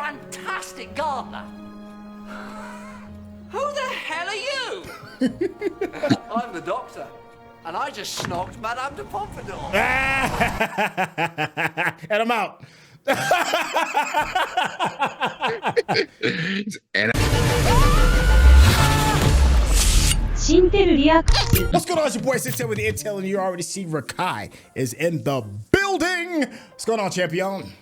fantastic gardener. Who the hell are you? I'm the doctor, and I just snogged Madame de Pompadour. And I'm out. What's going on? It's your boy Syntell with the Intel, and you already see Rekkai is in the building. What's going on, champion?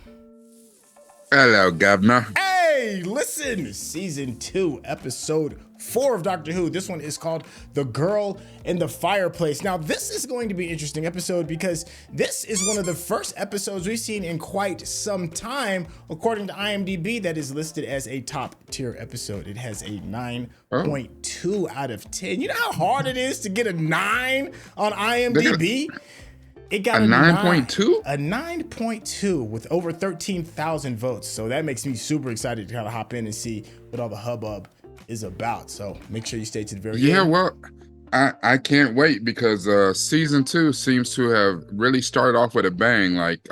Hello, governor. Hey, listen, season 2, episode 4 of Doctor Who. This one is called The Girl in the Fireplace. Now, this is going to be an interesting episode because this is one of the first episodes we've seen in quite some time. According to IMDb, that is listed as a top tier episode. It has a 9.2 out of 10. You know how hard it is to get a 9 on IMDb? It got a 9.2? A 9.2 with over 13,000 votes. So that makes me super excited to kind of hop in and see what all the hubbub is about. So make sure you stay to the very end. Yeah, well, I can't wait because season 2 seems to have really started off with a bang. Like,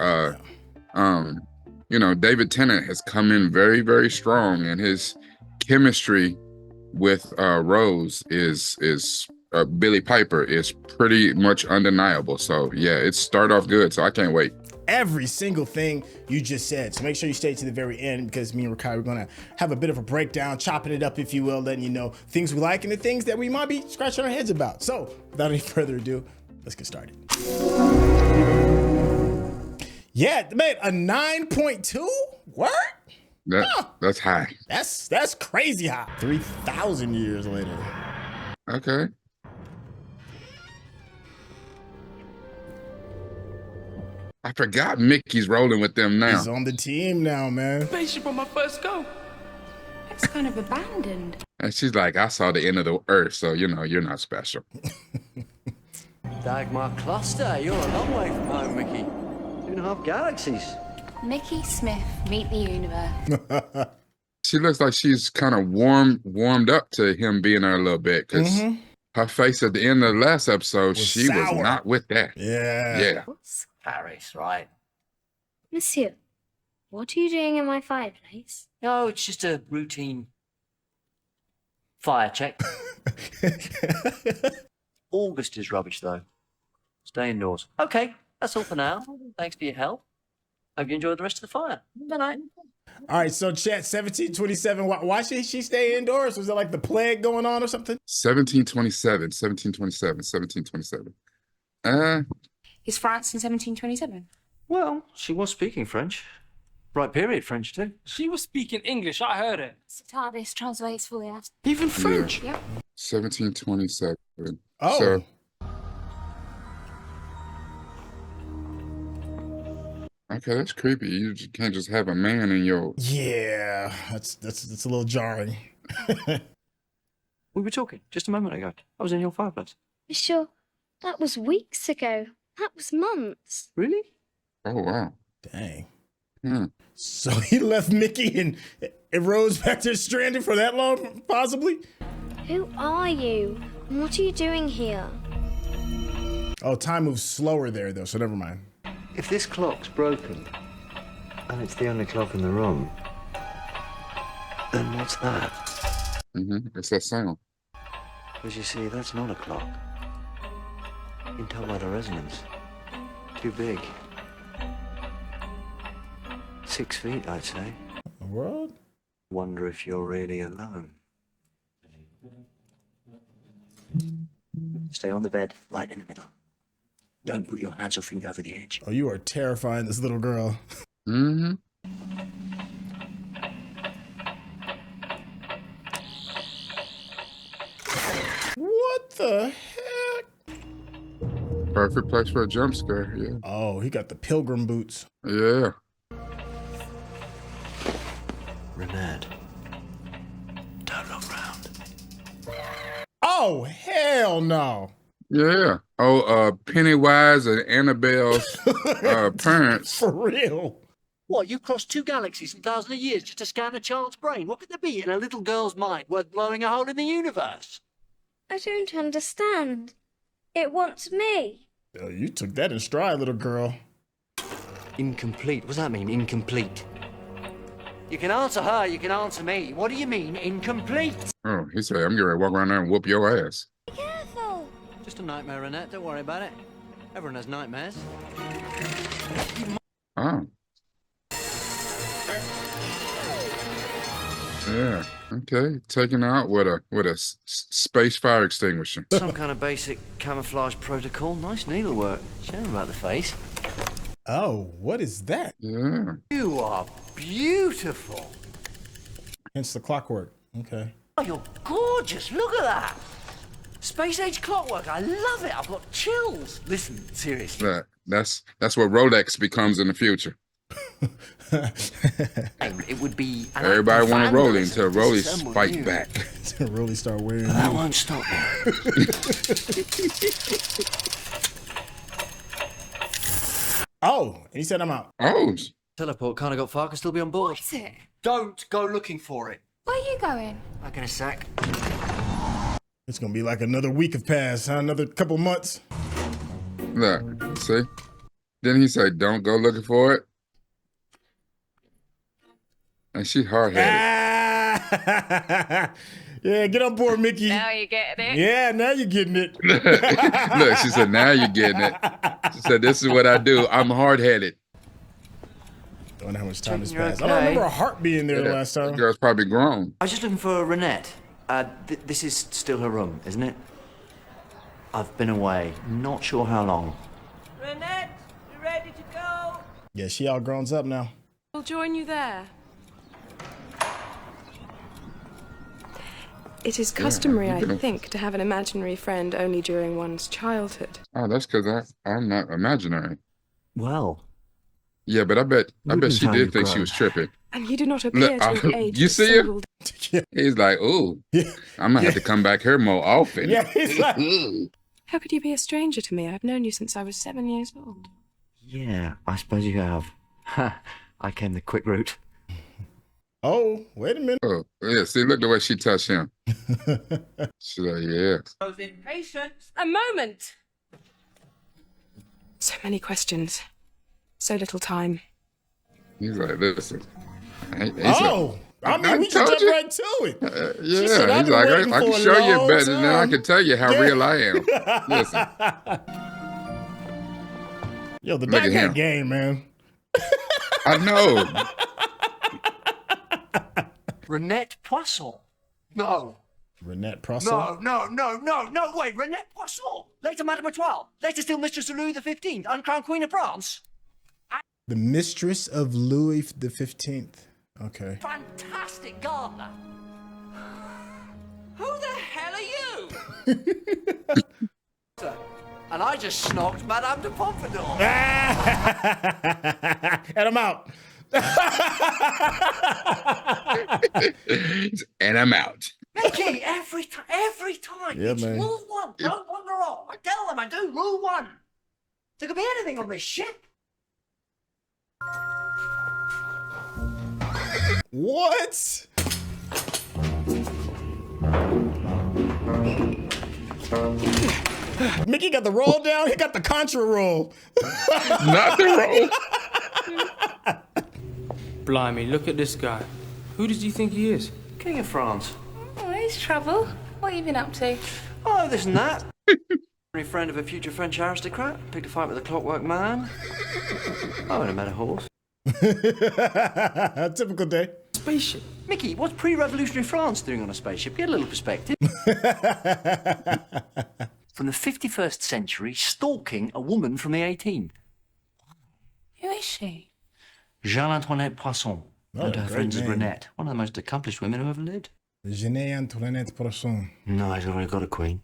you know, David Tennant has come in very, very strong, and his chemistry with Rose is Billy Piper is pretty much undeniable. So yeah, it started off good. So I can't wait. Every single thing you just said. So make sure you stay to the very end because me and Rekkai, we're gonna have a bit of a breakdown, chopping it up, if you will, letting you know things we like and the things that we might be scratching our heads about. So without any further ado, let's get started. Yeah, man, a 9.2? Word? That's high. That's crazy high. 3,000 years later. Okay. I forgot Mickey's rolling with them now. He's on the team now, man. Spaceship on my first go. It's kind of abandoned. And she's like, I saw the end of the earth, so you know, you're not special. Dagmar cluster, you're a long way from home, Mickey. 2.5 galaxies. Mickey Smith, meet the universe. She looks like she's kind of warmed up to him being there a little bit, because her face at the end of the last episode, she was not with that. Yeah. Paris, right? Monsieur, what are you doing in my fireplace? No, it's just a routine fire check. August is rubbish, though. Stay indoors. Okay, that's all for now. Thanks for your help. Hope you enjoyed the rest of the fire. Good night. All right, so chat 1727. Why should she stay indoors? Was it like the plague going on or something? 1727. Is France in 1727? Well, she was speaking French. Right period French, too. She was speaking English, I heard it. TARDIS translates fully out. Even French? Yep. 1727. Oh. So, okay, that's creepy. You can't just have a man in your... Yeah, that's a little jarring. We were talking just a moment ago. I was in your fireplace. Monsieur, that was weeks ago. That was months. Really? Oh, wow. Dang. Hmm. So he left Mickey and Rose back there stranded for that long, possibly? Who are you? And what are you doing here? Oh, time moves slower there, though, so never mind. If this clock's broken, and it's the only clock in the room, then what's that? It's that sound. Because you see, that's not a clock. You can tell by the resonance. Too big. 6 feet, I'd say. What? Wonder if you're really alone. Stay on the bed, right in the middle. Don't put your hands or feet over the edge. Oh, you are terrifying this little girl. What the heck? Perfect place for a jump scare, yeah. Oh, he got the pilgrim boots. Yeah. Renard, don't look round. Oh, hell no. Yeah. Oh, Pennywise and Annabelle's parents. For real. What, you crossed 2 galaxies in thousands of years just to scan a child's brain? What could there be in a little girl's mind worth blowing a hole in the universe? I don't understand. It wants me. Oh, you took that in stride, little girl. Incomplete. What does that mean, incomplete? You can answer her, you can answer me. What do you mean, incomplete? Oh, he said, I'm getting ready to walk around there and whoop your ass. Be careful. Just a nightmare, Annette. Don't worry about it. Everyone has nightmares. Oh. Yeah. Okay. Taken out with a space fire extinguisher. Some kind of basic camouflage protocol. Nice needlework. Shame about the face. Oh, what is that? Yeah. You are beautiful. Hence the clockwork. Okay. Oh, you're gorgeous. Look at that. Space age clockwork. I love it. I've got chills. Listen, seriously. That's what Rolex becomes in the future. It would be. Everybody want to roll until Rollies fight back. Rolly start wearing. That won't stop me. Oh, and he said I'm out. Oh. Teleport can't have got far. Can still be on board. What is it? Don't go looking for it. Where are you going? Back in a sec. It's gonna be like another week have passed, huh? Another couple months. Look, see? Then he said, don't go looking for it. And she hard-headed. Yeah, get on board, Mickey. Now you get it. Yeah, now you're getting it. Look, she said, now you're getting it. She said, this is what I do. I'm hard-headed. Don't know how much time has Checking you're passed. I don't okay. remember a heart being there the Yeah, last the time. girl's probably grown. I was just looking for Renette. This is still her room, isn't it? I've been away. Not sure how long. Renette, you ready to go? Yeah, she all grown up now. I'll join you there. It is customary, I think, to have an imaginary friend only during one's childhood. Oh, that's because I'm not imaginary. Well, Yeah, but I bet Wouldn't she how did you've think she grown. was tripping. And you do not appear to have aged You a see her? single He's like, ooh, Yeah. I'm gonna have to come back here more often. Yeah, he's like, How could you be a stranger to me? I've known you since I was 7 years old. yeah, I suppose you have. Ha! I came the quick route. oh, wait a minute. Oh, yeah, see, look the way she touched him. She's like, yeah. I was impatient. A moment! So many questions. So little time. He's like, listen. Oh, I mean, we can told jump you. right to it. Yeah, said, "I've he's been like, waiting I for can a show you long better than I time." can tell you how Yeah. real I am. Listen, Yo, the Look guy at got him. game, man. I know. Renette Poisson. No. Renette Prosso. No, wait, Renette Poisson. Later Madame Etoile. Later still Mistress of Louis XV, uncrowned Queen of France. The mistress of Louis the 15th. Okay. Fantastic gardener. Who the hell are you? And I just snogged Madame de Pompadour. And I'm out. And I'm out. Mickey, every time. Yeah, It's man. rule one. Don't wander off. I tell them I do. Rule one. There could be anything on this ship. What? Mickey got the roll down. He got the contra roll. Not the roll. Blimey, look at this guy. Who does he think he is? King of France. Oh, there's trouble. What have you been up to? Oh, this and that. A friend of a future French aristocrat. Picked a fight with a clockwork man. Oh, and I met a horse. Typical day. Spaceship. Mickey, what's pre-revolutionary France doing on a spaceship? Get a little perspective. From the 51st century, stalking a woman from the 18th. Who is she? Jeanne-Antoinette Poisson. Oh, And her great friends as name. Renette. One of the most accomplished women who ever lived. Jeanne Antoinette Poisson. No, he's already got a queen.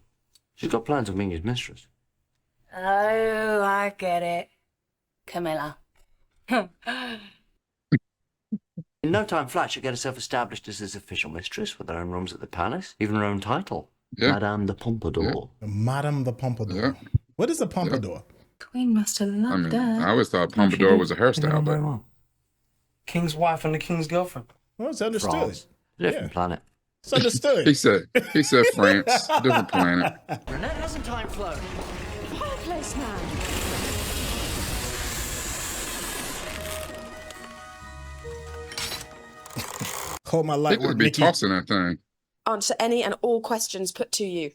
She's got plans of being his mistress. Oh, I get it. Camilla. In no time flat, she'll get herself established as his official mistress with her own rooms at the palace, even her own title. Yeah. Madame de Pompadour. Madame the Pompadour. Yeah. What is a Pompadour? Queen must have I loved mean, her. I always thought Pompadour was a hairstyle, but King's wife and the king's girlfiend. Well, it's understood. France. Different Yeah. planet. It's understood. he said France, different planet. Renette hasn't time flown. Fireplace man. Call my They light could work, be Nikki. tossing that thing. Answer any and all questions put to you.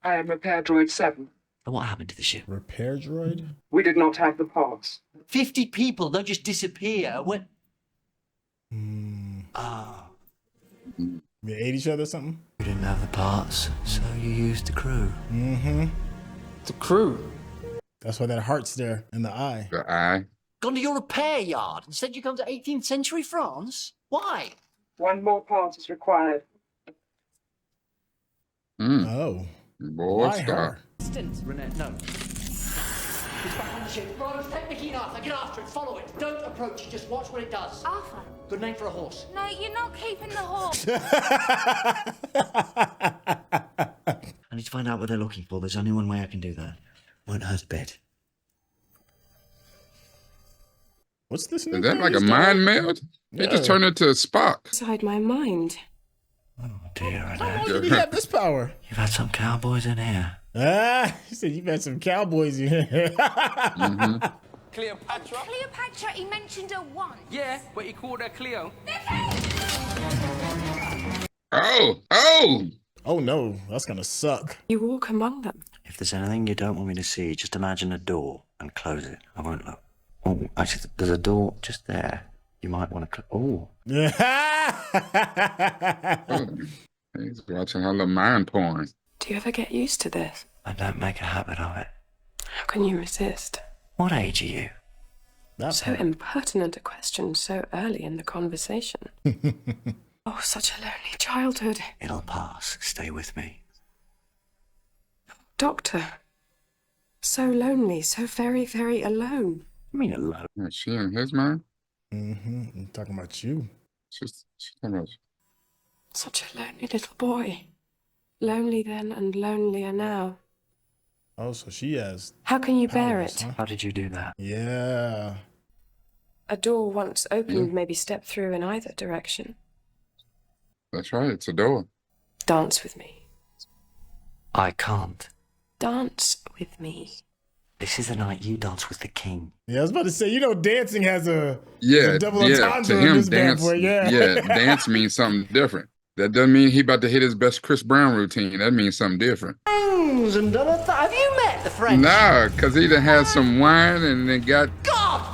I am repair droid 7. And what happened to the ship? Repair droid? We did not have the parts. 50 people don't just disappear. When? We ate each other or something? You didn't have the parts, so you used the crew. Mm-hmm. The crew. That's why that heart's there in the eye. The eye. Gone to your repair yard and said you come to 18th century France? Why? One more part is required. Oh. Boy, Why stop. her? Renee, no. It's back on the ship. Rose, take Mickey and Arthur. Get after it. Follow it. Don't approach it. Just watch what it does. Arthur. Good name for a horse. No, you're not keeping the horse. I need to find out what they're looking for. There's only one way I can do that. Won't hurt a bit. What's this? Is that like a mind meld? It just turned into Spock. Inside my mind. Oh dear, How Renee. long did he have this power? You've had some cowboys in here. He said you've had some cowboys in here. Cleopatra? Cleopatra, he mentioned her once. Yeah, but he called her Cleo. Oh! Oh no, that's gonna suck. You walk among them. If there's anything you don't want me to see, just imagine a door and close it. I won't look. Oh, actually, there's a door just there. You might want to. Oh. He's watching her little mind porn. Do you ever get used to this? I don't make a habit of it. How can you resist? What age are you? So impertinent a question so early in the conversation. Oh, such a lonely childhood. It'll pass. Stay with me. Doctor. So lonely, so very, very alone. I mean, alone. Is she in his mind? I'm talking about you. She's talking about. Such a lonely little boy. Lonely then and lonelier now. Oh, so she has. How can you bear powers, it? huh? How did you do that? Yeah. A door once opened, maybe step through in either direction. That's right. It's a door. Dance with me. I can't. Dance with me. This is the night you dance with the king. Yeah, I was about to say, dancing has a Yeah, double yeah. entendre To in him, this bad dance. boy, yeah. Dance means something different. That doesn't mean he about to hit his best Chris Brown routine. That means something different. Have you met the French? Nah, cause he done had some wine and then got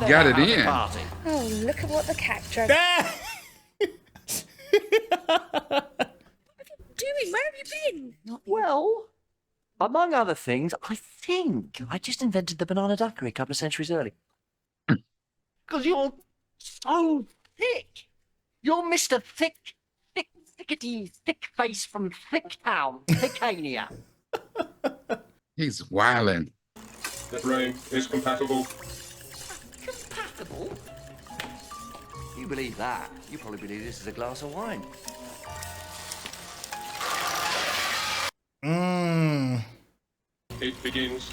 it in. Party. Oh, look at what the cat drove. Doing? Where have you been? Well, among other things, I think I just invented the banana daiquiri a couple of centuries early. Because you're so thick. You're Mr. Thickety Thick Face from Thick Town, Thickania. He's wildin'. The brain is compatible. Compatible? You believe that? You probably believe this is a glass of wine. It begins.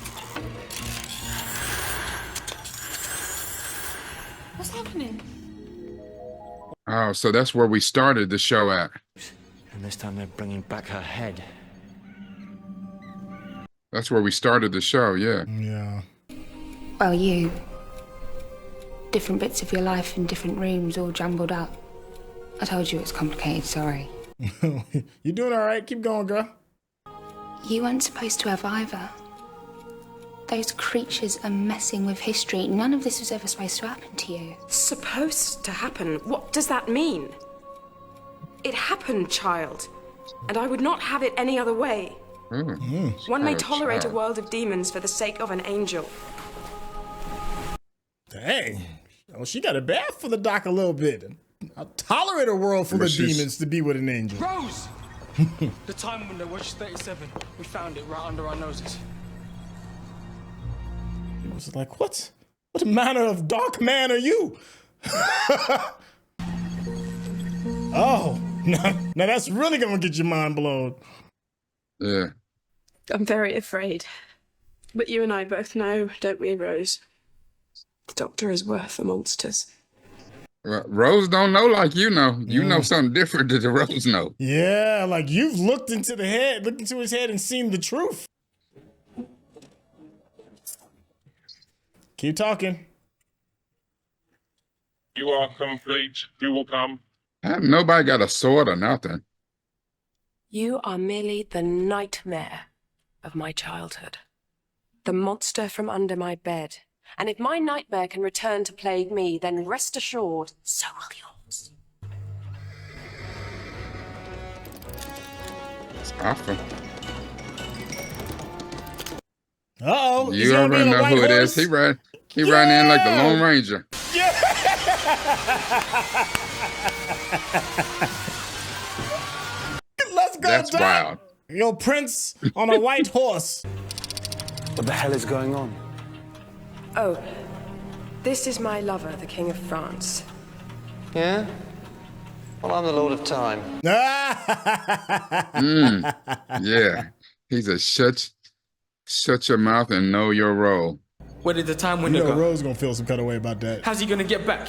What's happening? Oh, so that's where we started the show at. And this time they're bringing back her head. That's where we started the show, yeah. Yeah. Well, you. Different bits of your life in different rooms, all jumbled up. I told you it's complicated, sorry. You doing all right? Keep going, girl. You weren't supposed to have either. Those creatures are messing with history. None of this was ever supposed to happen to you. Supposed to happen? What does that mean? It happened, child. And I would not have it any other way. One may tolerate a world of demons for the sake of an angel. Dang. Well, she got it bad for the doc a little bit. I'll tolerate a world full of demons to be with an angel. Rose! The time window was 37. We found it right under our noses. It was like, what manner of dark man are you? Oh, now that's really gonna get your mind blown. Yeah. I'm very afraid. But you and I both know, don't we, Rose? The doctor is worth the monsters. Well, Rose don't know like you know. You know something different than the Rose know. Yeah, like you've looked into his head and seen the truth. Keep talking. You are complete. You will come. Nobody got a sword or nothing. You are merely the nightmare of my childhood. The monster from under my bed. And if my nightmare can return to plague me, then rest assured, so will yours. It's awful. Uh-oh. You already know who it is. He ran in like the Lone Ranger. Yeah. Let's go. That's Doc. wild. Yo, Prince on a white horse. What the hell is going on? Oh, this is my lover, the King of France. Yeah? Well, I'm the Lord of Time. Yeah. He's a shut your mouth and know your role. Where did the time You window know go? Rose gonna feel some kind of way about that. How's he gonna get back?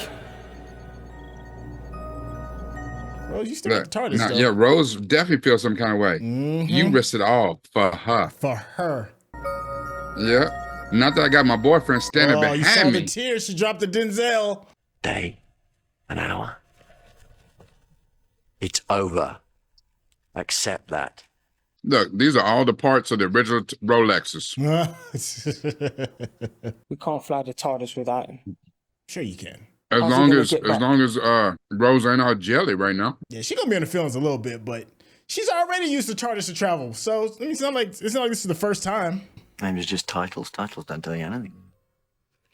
Rose, you still got the TARDIS, though. Yeah, Rose definitely feels some kind of way. You risked it all for her. For her. Yeah. Not that I got my boyfriend standing You saw behind the me. tears she dropped to Denzel. Day. An hour. It's over. Accept that. Look, these are all the parts of the original Rolexes. We can't fly the TARDIS without him. Sure you can. As How's he long gonna as get back? Rose ain't all jelly right now. Yeah, she gonna be in the feelings a little bit, but she's already used to TARDIS to travel. So it's not like this is the first time. Names are just titles. Titles don't tell you anything.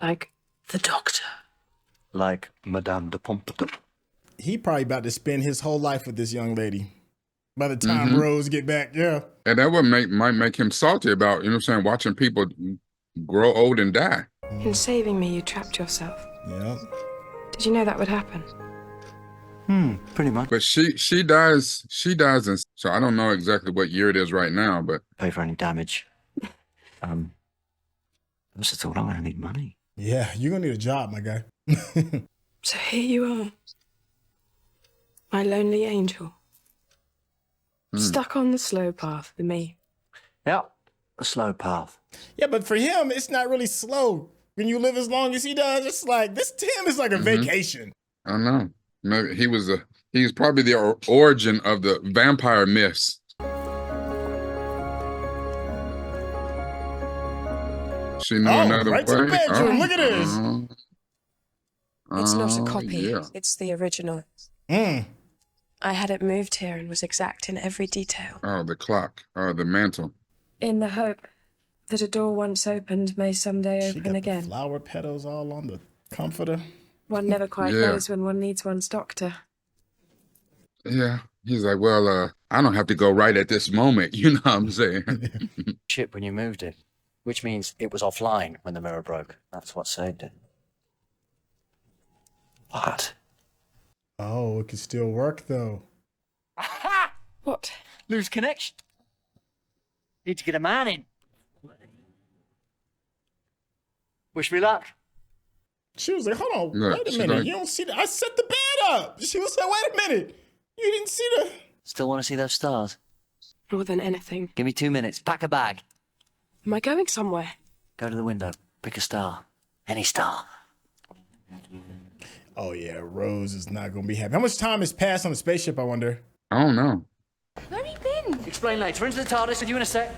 Like the Doctor. Like Madame de Pompadour. He probably about to spend his whole life with this young lady. By the time Rose get back, yeah. And that might make him salty about, you know what I'm saying, watching people grow old and die. In saving me, you trapped yourself. Yeah. Did you know that would happen? Pretty much. But she dies in, so I don't know exactly what year it is right now, but Pay for any damage. I must have thought I'm gonna need money. Yeah, you're gonna need a job, my guy. So here you are. My lonely angel. Stuck on the slow path with me. Yep. A slow path. Yeah, but for him, it's not really slow. When you live as long as he does, it's like this to him is like a vacation. I don't know. Maybe he's probably the origin of the vampire myths. She knew another right way. to the bedroom. Look at this. It's not a copy. Yeah. It's the original. I had it moved here and was exact in every detail. Oh, the clock. Oh, the mantle. In the hope that a door once opened may someday She open got again. the flower petals all on the comforter. One never quite Yeah. knows when one needs one's doctor. Yeah. He's like, well, I don't have to go right at this moment. You know what I'm saying? Ship when you moved it. Which means it was offline when the mirror broke. That's what saved it. What? Oh, it can still work though. What? Lose connection. Need to get a man in. Wish me luck. She was like, hold on, Look, wait a she's minute. like- You don't see that? I set the bed up. She was like, wait a minute. You didn't see the... Still want to see those stars? More than anything. Give me 2 minutes. Pack a bag. Am I going somewhere? Go to the window. Pick a star. Any star. Oh, yeah, Rose is not going to be happy. How much time has passed on the spaceship, I wonder? I don't know. Where have you been? Explain later. Into the TARDIS with you in a sec.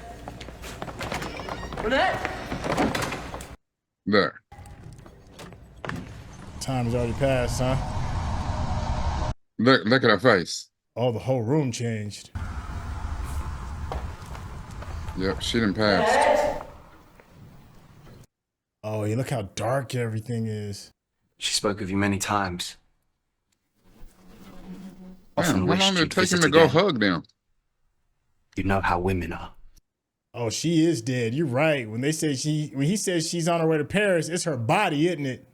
Renette? There. Time has already passed, huh? Look at her face. Oh, the whole room changed. Yep, she done passed. Oh, yeah, look how dark everything is. She spoke of you many times. Damn, Often how wished long did it you'd take him visit to go again. hug them? You know how women are. Oh, she is dead. You're right. When he says she's on her way to Paris, it's her body, isn't it?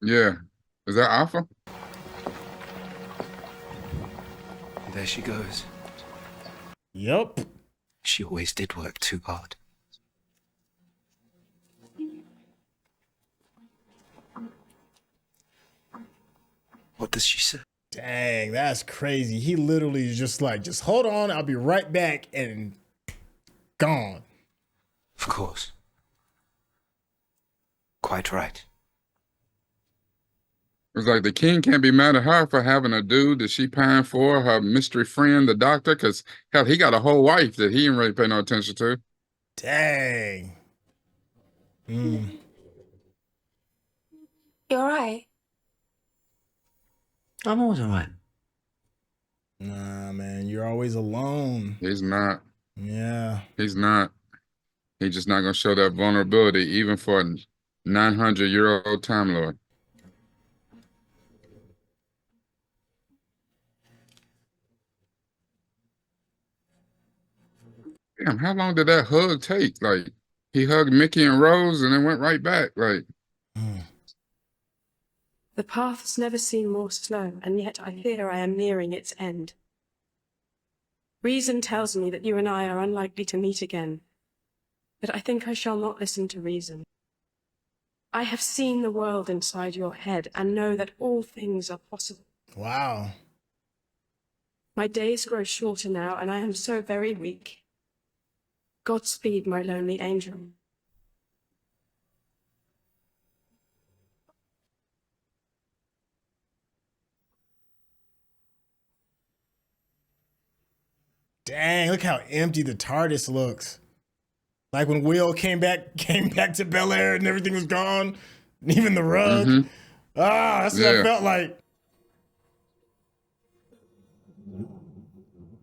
Yeah. Is that Alpha? There she goes. Yep. She always did work too hard. What does she say? Dang, that's crazy. He literally is just like, just hold on, I'll be right back, and gone. Of course. Quite right. It's like the king can't be mad at her for having a dude that she paying for, her mystery friend, the doctor, because hell, he got a whole wife that he didn't really pay no attention to. Dang. You alright? I'm always all right. Nah, man, you're always alone. He's not. Yeah. He's not. He's just not gonna show that vulnerability, even for a 900-year-old Time Lord. Damn, how long did that hug take? Like, he hugged Mickey and Rose and then went right back. Like, The paths never seem more slow, and yet I fear I am nearing its end. Reason tells me that you and I are unlikely to meet again, but I think I shall not listen to reason. I have seen the world inside your head and know that all things are possible. Wow. My days grow shorter now, and I am so very weak. Godspeed, my lonely angel. Dang, look how empty the TARDIS looks. Like when Will came back to Bel Air and everything was gone, even the rug. That's what I felt like.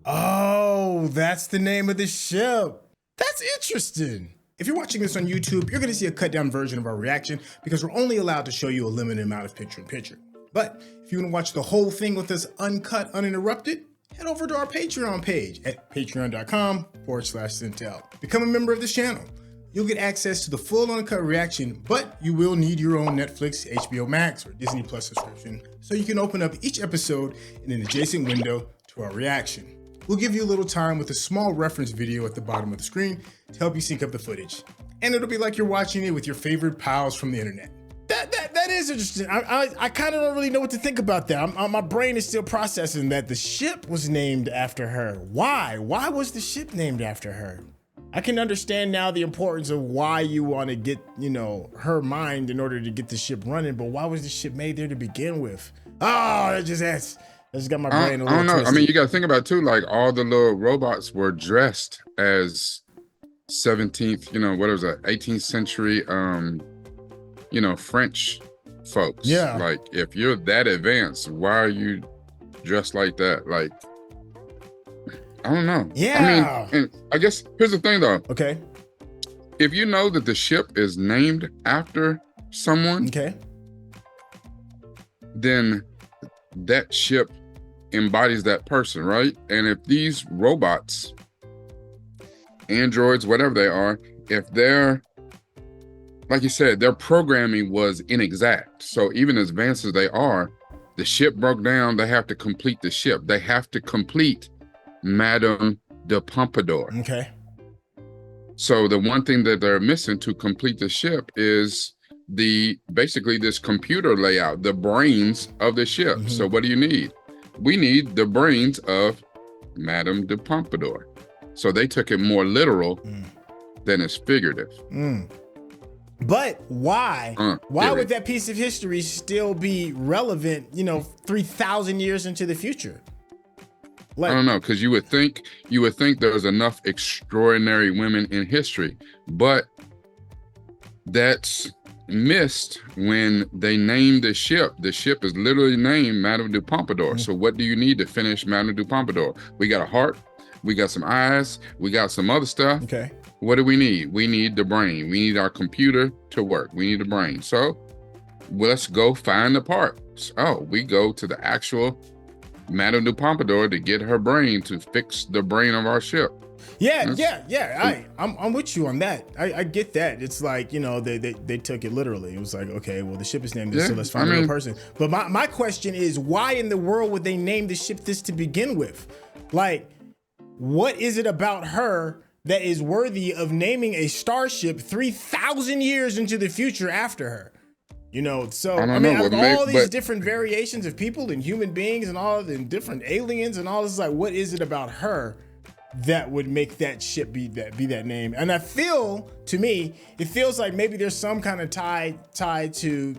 Oh, that's the name of the ship. That's interesting. If you're watching this on YouTube, you're going to see a cut down version of our reaction because we're only allowed to show you a limited amount of picture-in-picture. But if you want to watch the whole thing with us uncut, uninterrupted, head over to our Patreon page at patreon.com/Syntell. Become a member of this channel. You'll get access to the full uncut reaction, but you will need your own Netflix, HBO Max, or Disney Plus subscription so you can open up each episode in an adjacent window to our reaction. We'll give you a little time with a small reference video at the bottom of the screen to help you sync up the footage. And it'll be like you're watching it with your favorite pals from the internet. That is interesting. I kind of don't really know what to think about that. My brain is still processing that the ship was named after her. Why? Why was the ship named after her? I can understand now the importance of why you want to get, her mind in order to get the ship running, but why was the ship made there to begin with? Oh, that just got my brain a little I don't know. twisted. I mean, you got to think about it too. Like all the little robots were dressed as 17th, 18th century, French folks. Yeah. Like if you're that advanced, why are you dressed like that? Like, I don't know. Yeah. I mean, and I guess here's the thing though. Okay. If you know that the ship is named after someone, okay, then that ship embodies that person, right? And if these robots, androids, whatever they are, if they're, like you said, their programming was inexact. So even as advanced as they are, the ship broke down, they have to complete the ship. They have to complete Madame de Pompadour. Okay. So the one thing that they're missing to complete the ship is basically this computer layout, the brains of the ship. Mm-hmm. So what do you need? We need the brains of Madame de Pompadour. So they took it more literal than it's figurative. But why? Why would that piece of history still be relevant, 3,000 years into the future? I don't know, because you would think there's enough extraordinary women in history, but that's missed when they named the ship. The ship is literally named Madame de Pompadour. So what do you need to finish Madame de Pompadour? We got a heart, we got some eyes, we got some other stuff. Okay. What do we need? We need the brain. We need our computer to work. We need the brain. So let's go find the parts. Oh, we go to the actual Madame de Pompadour to get her brain to fix the brain of our ship. Yeah. I'm with you on that. I get that. It's like, they took it literally. It was like, okay, well, the ship is named this, so let's find a real person. But my question is, why in the world would they name the ship this to begin with? Like, what is it about her that is worthy of naming a starship 3,000 years into the future after her? So I mean, out of all these different variations of people and human beings and all the different aliens and all this, like, what is it about her that would make that ship be that name? And I feel, to me, it feels like maybe there's some kind of tie to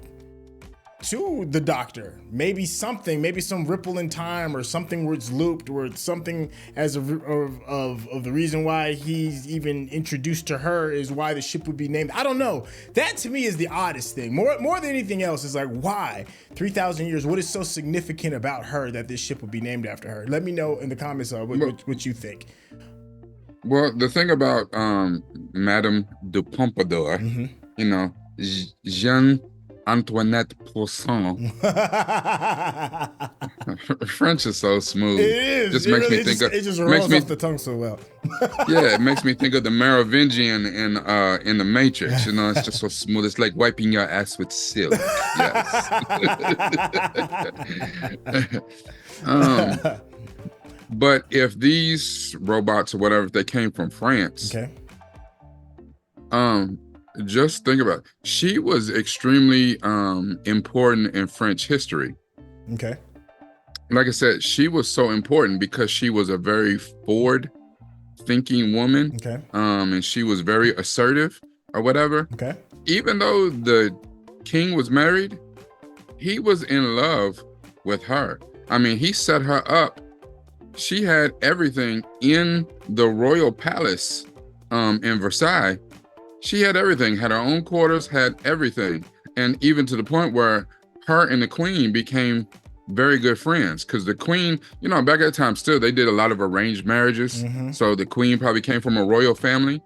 to the Doctor. Maybe some ripple in time, or something where it's looped, or something as of the reason why he's even introduced to her is why the ship would be named. I don't know. That to me is the oddest thing. More than anything else is like, why 3,000 years? What is so significant about her that this ship would be named after her? Let me know in the comments what you think. Well, the thing about Madame de Pompadour, you know, Jean Antoinette Poisson. French is so smooth. It is. Just makes me think. It just rolls off the tongue so well. Yeah, it makes me think of the Merovingian in the Matrix. You know, it's just so smooth. It's like wiping your ass with silk. Yes. But if these robots or whatever, if they came from France, okay. Just think about it. She was extremely important in French history. Okay. Like I said, she was so important because she was a very forward-thinking woman. Okay. And she was very assertive or whatever. Okay. Even though the king was married, he was in love with her. I mean, he set her up. She had everything in the royal palace in Versailles. She had everything, had her own quarters, had everything. And even to the point where her and the queen became very good friends, because the queen, you know, back at the time still, they did a lot of arranged marriages. So the queen probably came from a royal family.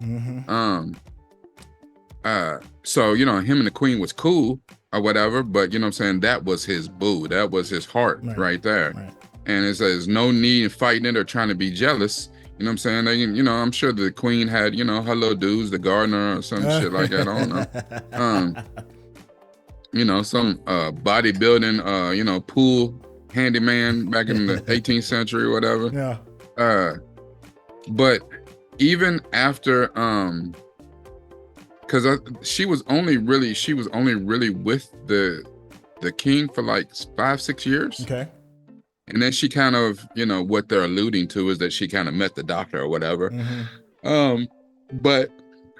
So, you know, him and the queen was cool or whatever, but you know what I'm saying, that was his boo. That was his heart right there. Right. And there's no need in fighting it or trying to be jealous. You know what I'm saying? They, you know, I'm sure the queen had, you know, her little dudes, the gardener or some shit like that. I don't know. You know, some bodybuilding, you know, pool handyman back in the 18th century or whatever. Yeah. But even after, because she was only really with the king for like 5-6 years. Okay. And then she kind of, you know, what they're alluding to is that she kind of met the Doctor or whatever. But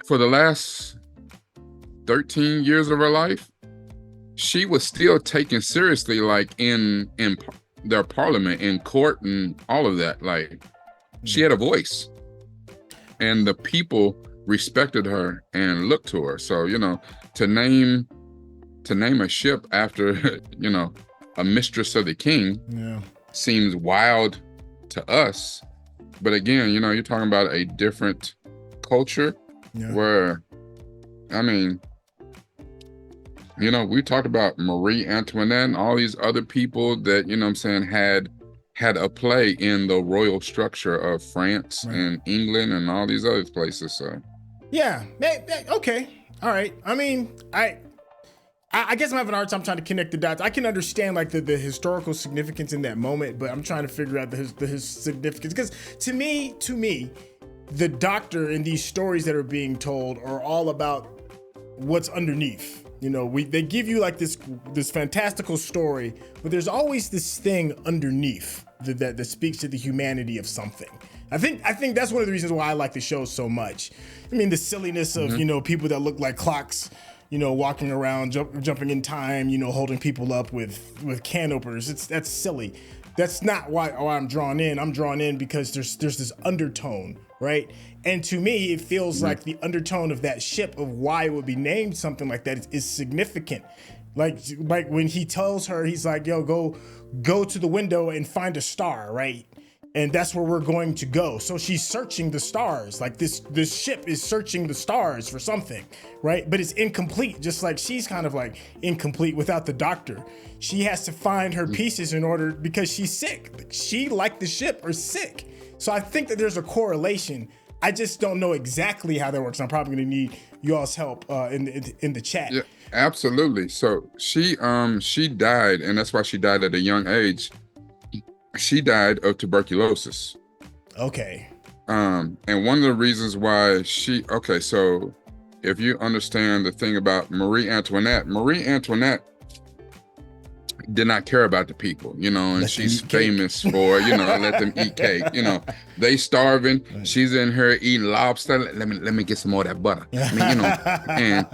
for the last 13 years of her life, she was still taken seriously, like in their parliament, in court, and all of that. Like, she had a voice, and the people respected her and looked to her. So, you know, to name a ship after, you know, a mistress of the king, seems wild to us. But again, you know, you're talking about a different culture where, I mean, you know, we talked about Marie Antoinette and all these other people that, you know what I'm saying, had a play in the royal structure of France and England and all these other places. So yeah, okay, all right. I mean, I guess I'm having a hard time trying to connect the dots. I can understand like the historical significance in that moment, but I'm trying to figure out the significance, because to me, the Doctor in these stories that are being told are all about what's underneath. You know, they give you like this fantastical story, but there's always this thing underneath that speaks to the humanity of something. I think that's one of the reasons why I like the show so much. I mean, the silliness of you know, people that look like clocks, you know, walking around, jumping in time, you know, holding people up with can openers. That's silly. That's not why I'm drawn in. I'm drawn in because there's this undertone, right? And to me, it feels like the undertone of that ship, of why it would be named something like that, is significant. Like when he tells her, he's like, yo, go to the window and find a star, right? And that's where we're going to go. So she's searching the stars. Like this ship is searching the stars for something, right? But it's incomplete, just like she's kind of like incomplete without the Doctor. She has to find her pieces in order, because she's sick. She, like the ship, are sick. So I think that there's a correlation. I just don't know exactly how that works. I'm probably gonna need you all's help in the chat. Yeah, absolutely. So she died, and that's why she died at a young age. She died of tuberculosis. Okay. And one of the reasons why so if you understand the thing about Marie Antoinette, did not care about the people, and she's famous for, let them eat cake. They starving. Right. She's in here eating lobster. Let me get some more of that butter. And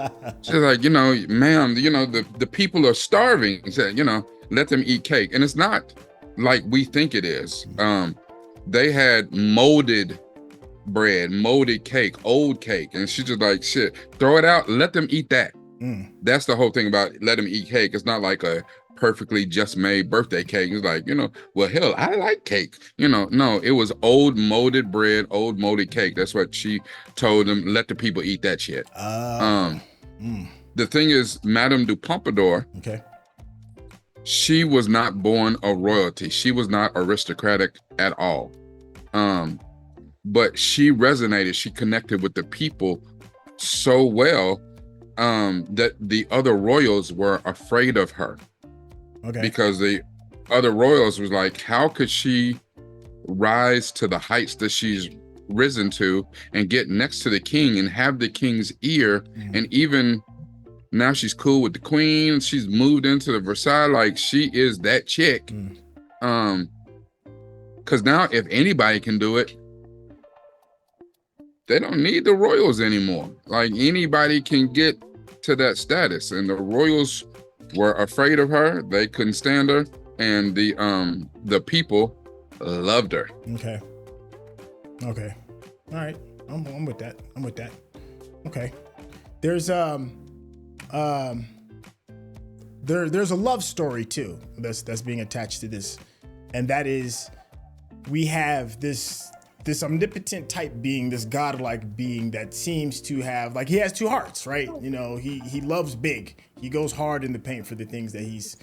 she's like, ma'am, the people are starving. She said, let them eat cake. And it's not like we think it is. They had molded bread, molded cake, old cake. And she's just like, shit, throw it out. Let them eat that. That's the whole thing about let them eat cake. It's not like a perfectly just made birthday cake. It's like, well, hell, I like cake. No, it was old molded bread, old molded cake. That's what she told them. Let the people eat that shit. The thing is, Madame du Pompadour, she was not born a royalty. She was not aristocratic at all. But she resonated. She connected with the people so well that the other royals were afraid of her. Because the other royals was like, how could she rise to the heights that she's risen to and get next to the king and have the king's ear? And even now she's cool with the queen. She's moved into the Versailles. Like, she is that chick. Because now if anybody can do it, they don't need the royals anymore. Like, anybody can get to that status. And the royals were afraid of her. They couldn't stand her, and the people loved her. Okay. All right. I'm with that. Okay. There's there's a love story too that's being attached to this, and that is we have this omnipotent type being, this godlike being that seems to have, like, he has two hearts, right? He loves big. He goes hard in the paint for the things that he's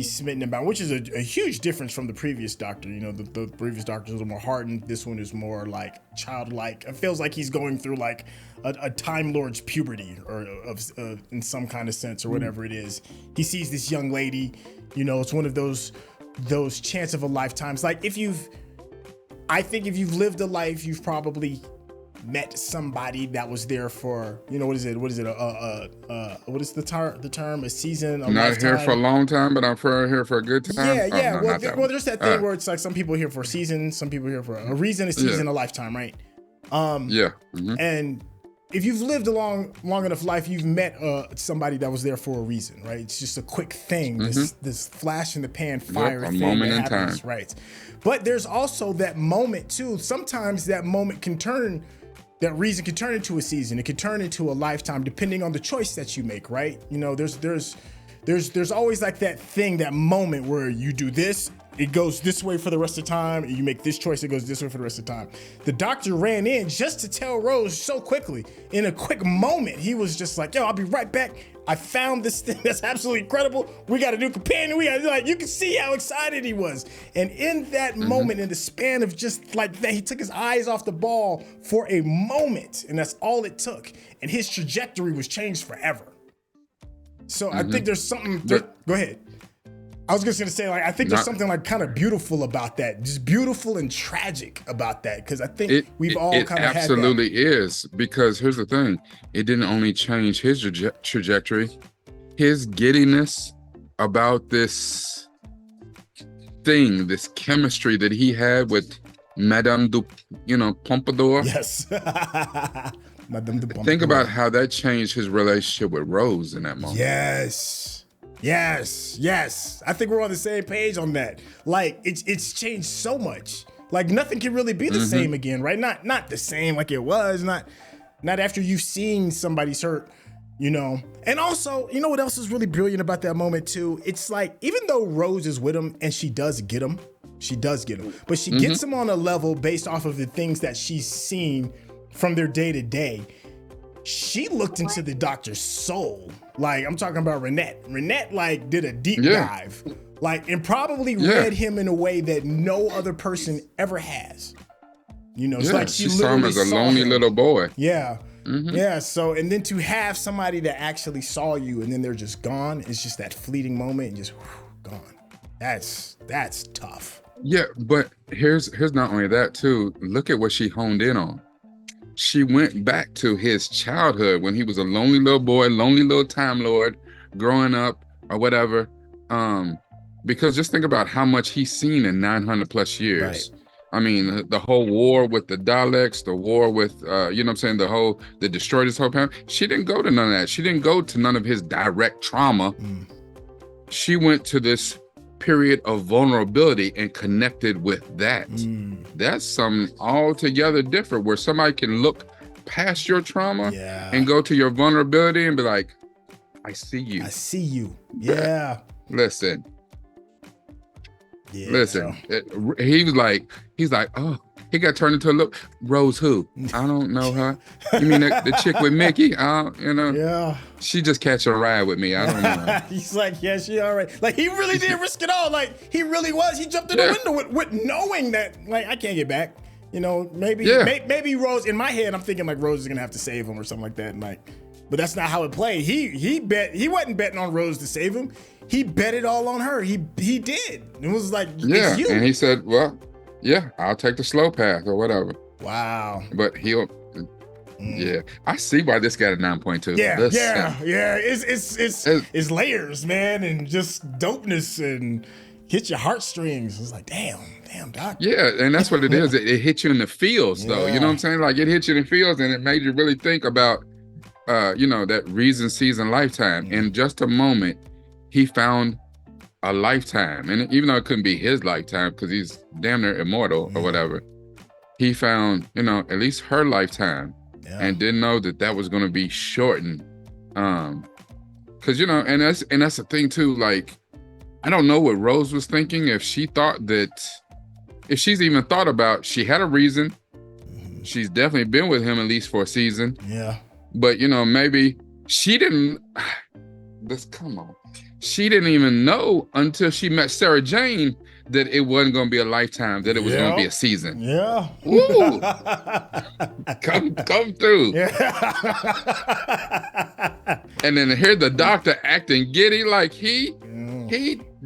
smitten about, which is a huge difference from the previous Doctor. The previous Doctor is a little more hardened. This one is more like childlike. It feels like he's going through like a Time Lord's puberty, or in some kind of sense, or whatever it is. He sees this young lady. It's one of those chance of a lifetimes. Like, I think if you've lived a life, you've probably met somebody that was there for, what is it? What is the term? A season, a not lifetime? Here for a long time, but I'm here for a good time. Yeah. Well, there's that thing where it's like some people are here for a season, some people are here for a reason, a season, a lifetime, right? And if you've lived a long enough life, you've met somebody that was there for a reason, right? It's just a quick thing, this flash in the pan fire thing moment that in happens, time. right? But there's also that moment too. Sometimes that moment that reason can turn into a season. It can turn into a lifetime, depending on the choice that you make, right? There's always like that thing, that moment where you do this, it goes this way for the rest of the time, and you make this choice, it goes this way for the rest of the time. The Doctor ran in just to tell Rose so quickly. In a quick moment, he was just like, yo, I'll be right back. I found this thing that's absolutely incredible. We got a new companion. You can see how excited he was. And in that moment, in the span of just like that, he took his eyes off the ball for a moment, and that's all it took. And his trajectory was changed forever. So I think there's something, go ahead. I was just gonna say, like, I think there's something like kind of beautiful about that, just beautiful and tragic about that, because I think we've all kind of had that. It absolutely is, because here's the thing: it didn't only change his trajectory, his giddiness about this thing, this chemistry that he had with Madame du, Pompadour. Yes, Madame du Pompadour. Think about how that changed his relationship with Rose in that moment. Yes. I think we're on the same page on that. Like, it's changed so much. Like, nothing can really be the same again, right? Not the same like it was. Not after you've seen somebody's hurt, And also, what else is really brilliant about that moment too? It's like, even though Rose is with him and she does get him, but she gets him on a level based off of the things that she's seen from their day to day. She looked into the Doctor's soul. Like, I'm talking about Renette. Renette, like, did a deep dive. Like, and probably read him in a way that no other person ever has. It's like she saw him as a lonely little boy. Yeah. Yeah. So, and then to have somebody that actually saw you and then they're just gone, it's just that fleeting moment and just gone. That's tough. Yeah, but here's not only that too. Look at what she honed in on. She went back to his childhood when he was a lonely little boy, lonely little Time Lord, growing up or whatever. Because just think about how much he's seen in 900 plus years. Right. I mean, the whole war with the Daleks, the war with, you know what I'm saying, that destroyed his whole family. She didn't go to none of that. She didn't go to none of his direct trauma. She went to this period of vulnerability and connected with that. That's something altogether different, where somebody can look past your trauma and go to your vulnerability and be like, I see you. I see you. Yeah. Listen. Yeah. Listen. He's like, oh, he got turned into a look. Rose who? I don't know her. You mean the chick with Mickey? You know? Yeah. She just catch a ride with me. I don't know. He's like, yeah, she all right. Like, he really did risk it all. Like, he really was. He jumped in the window with knowing that, like, I can't get back. You know, maybe Rose, in my head, I'm thinking like Rose is gonna have to save him or something like that. And like, but that's not how it played. He wasn't betting on Rose to save him. He bet it all on her. He did. It was like, it's you. And he said, well, yeah, I'll take the slow path or whatever. Wow. But he'll, yeah, I see why this got a 9.2. Yeah. It's layers, man, and just dopeness and hit your heartstrings. It's like, damn, Doc. Yeah, and that's what it is. It hit you in the feels, though. You know what I'm saying? Like, it hit you in the feels, and it made you really think about, you know, that reason, season, lifetime. In just a moment, he found a lifetime, and even though it couldn't be his lifetime because he's damn near immortal or whatever, he found, you know, at least her lifetime, and didn't know that was going to be shortened. Because, you know, and that's the thing too. Like, I don't know what Rose was thinking, if she thought that, if she's even thought about, she had a reason. She's definitely been with him at least for a season. Yeah. But, you know, maybe she didn't, she didn't even know until she met Sarah Jane that it wasn't going to be a lifetime, that it was going to be a season. Yeah. Ooh. come through. Yeah. And then hear the doctor acting giddy, like he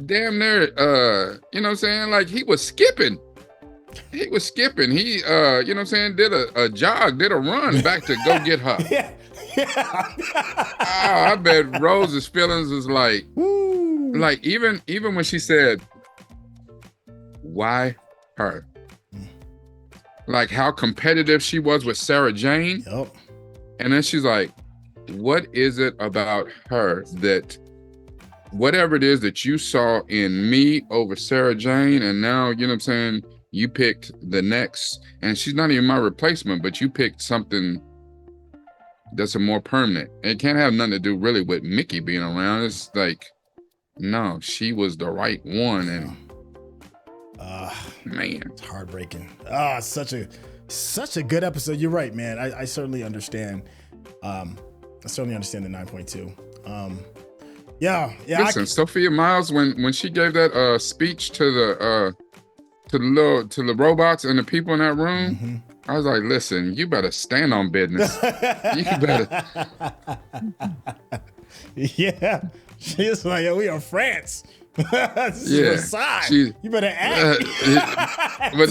damn near, you know what I'm saying? Like, he was skipping. He, you know what I'm saying, did a jog, did a run back to go get her. I bet Rose's feelings was like, even when she said, why her? Like, how competitive she was with Sarah Jane. Yep. And then she's like, what is it about her that, whatever it is that you saw in me over Sarah Jane, and now, you know what I'm saying, you picked the next, and she's not even my replacement, but you picked something that's a more permanent. It can't have nothing to do really with Mickey being around. It's like, no, she was the right one. And man, it's heartbreaking. Such a good episode. You're right, man. I certainly understand. I certainly understand the 9.2. Yeah. Listen, Sophia Miles, when she gave that speech to the robots and the people in that room, I was like, listen, you better stand on business. You better. Yeah. She's like, we are France. This is Versailles. You better act. But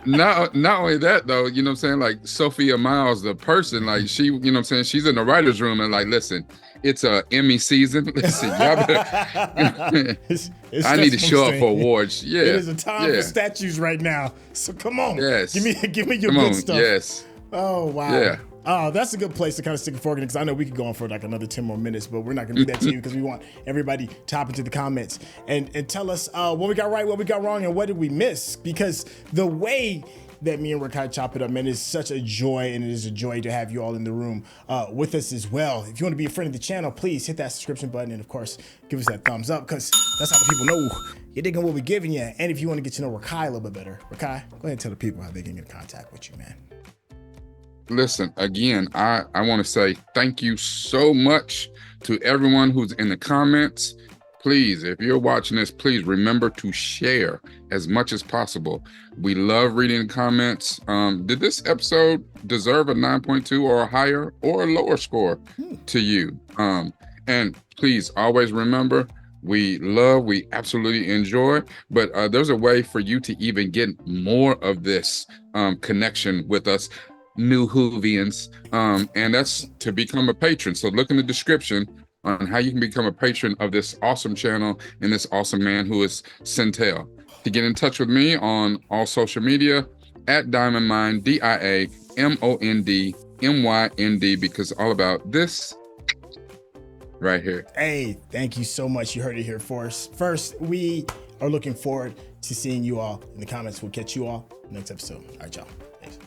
not only that, though, you know what I'm saying? Like, Sophia Miles, the person, like, she, you know what I'm saying? She's in the writer's room and like, listen, it's a Emmy season. Listen, y'all better. I need to show up for awards. Yeah. It is a time for statues right now. So come on. Yes. Give me your good stuff. Yes. Oh, wow. Yeah. Oh, that's a good place to kind of stick a fork in, because I know we could go on for like another 10 more minutes, but we're not going to do that to you because we want everybody to hop into the comments and tell us what we got right, what we got wrong, and what did we miss. Because the way that me and Rekkai chop it up, man, is such a joy, and it is a joy to have you all in the room with us as well. If you want to be a friend of the channel, please hit that subscription button, and of course, give us that thumbs up, because that's how the people know you're digging what we're giving you. And if you want to get to know Rekkai a little bit better, Rekkai, go ahead and tell the people how they can get in contact with you, man. Listen, again, I want to say thank you so much to everyone who's in the comments. Please, if you're watching this, please remember to share as much as possible. We love reading the comments. Did this episode deserve a 9.2 or a higher or a lower score to you? And please always remember, we absolutely enjoy, but there's a way for you to even get more of this connection with us new Whovians, and that's to become a patron. So look in the description on how you can become a patron of this awesome channel and this awesome man who is Syntell. To get in touch with me on all social media, at DiamondMynd, DiamondMynd, because it's all about this right here. Hey, thank you so much. You heard it here first. We are looking forward to seeing you all in the comments. We'll catch you all next episode. All right, y'all. Thanks.